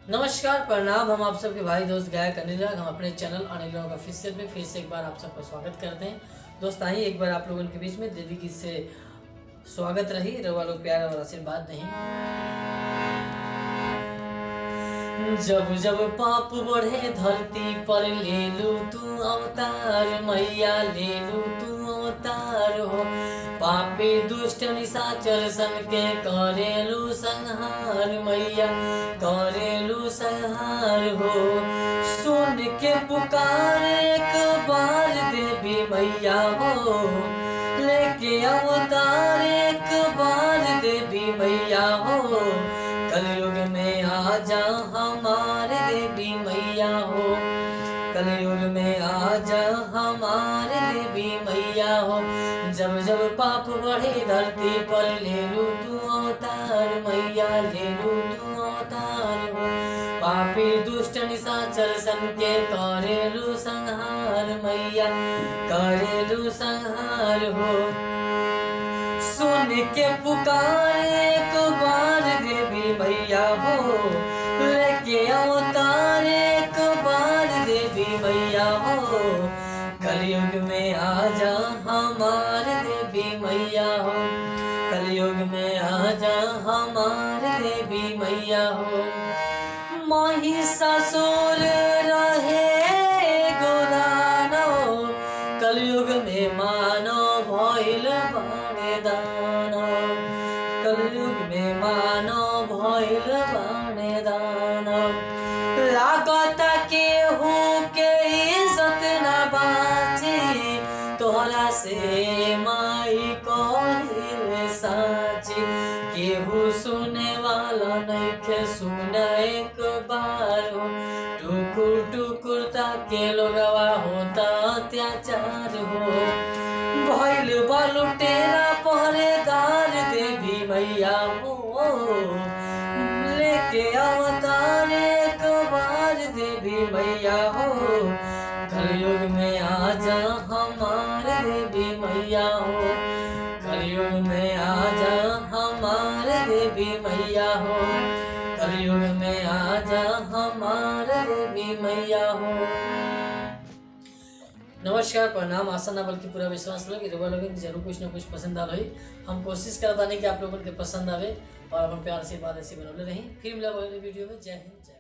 नमस्कार प्रणाम। हम आप सबके भाई दोस्त गायक अनिल राग। हम अपने चैनल अनिल राग ऑफिशियल में फिर से एक बार आप सबका स्वागत करते हैं। दोस्त आइए एक बार आप लोगों के बीच में देवी गीत से स्वागत रही, रवा लोग प्यार और आशीर्वाद नहीं। जब जब पाप बढ़े धरती पर ले लू तू अवतार, मैया ले लू तू अवतार हो। पापी दुष्ट निशाचर सन के करेलू संहार, मैया करेलू संहार हो। सुन के पुकार एक बार देवी मैया हो, लेके अवतार एक बार देवी मैया हो। कलयुग में आ जा हमारे देवी मैया हो, कलयुग में आ जा हमारे देवी मैया हो। जब जब पाप बढ़े धरती पर ले लू तू अवतार, मैया ले लू तू अवतार हो। पापी दुष्ट निशाचर सन के करेलू संहार, मैया करेलू संहार हो। सुन के पुकार एक बार देवी मैया हो, लेके अवतार एक बार देवी मैया हो। कलयुग में आ जा हमारे देवी मैया हो, कलयुग में आ जा हमारे देवी मैया हो। महिषासुर रहे गोदानो, कलयुग में मानो भइल बाणे दानो, कलयुग में मानो भइल बाणे दानो। लागत केहू के इज्जत न बाची, तोहरा से माई कहिल साची। केहू सुने वाला नइखे, सुन एक बार हो। टुकुर टुकुर ताके लोगवा होता अत्याचार हो। भइल बलुटेरा पहरेदार देवी मैया हो, लेके अवतार एक बार देवी मैया हो। कलयुग में आ जा हमारे देवी मैया हो, कलयुग में आ जा हमारे देवी मैया हो, कलयुग में आ जा हमारे देवी मैया हो। नमस्कार प्रणाम। आशा ना बल्कि पूरा विश्वास रहे कि रउआ लोगन के जरूर कुछ ना कुछ पसंद आवे। हम कोशिश करता नहीं कि आप लोगों के पसंद आवे और अपन प्यार से बात ऐसी बनौले रही। फिर मिला अगले वीडियो में। जय हिंद।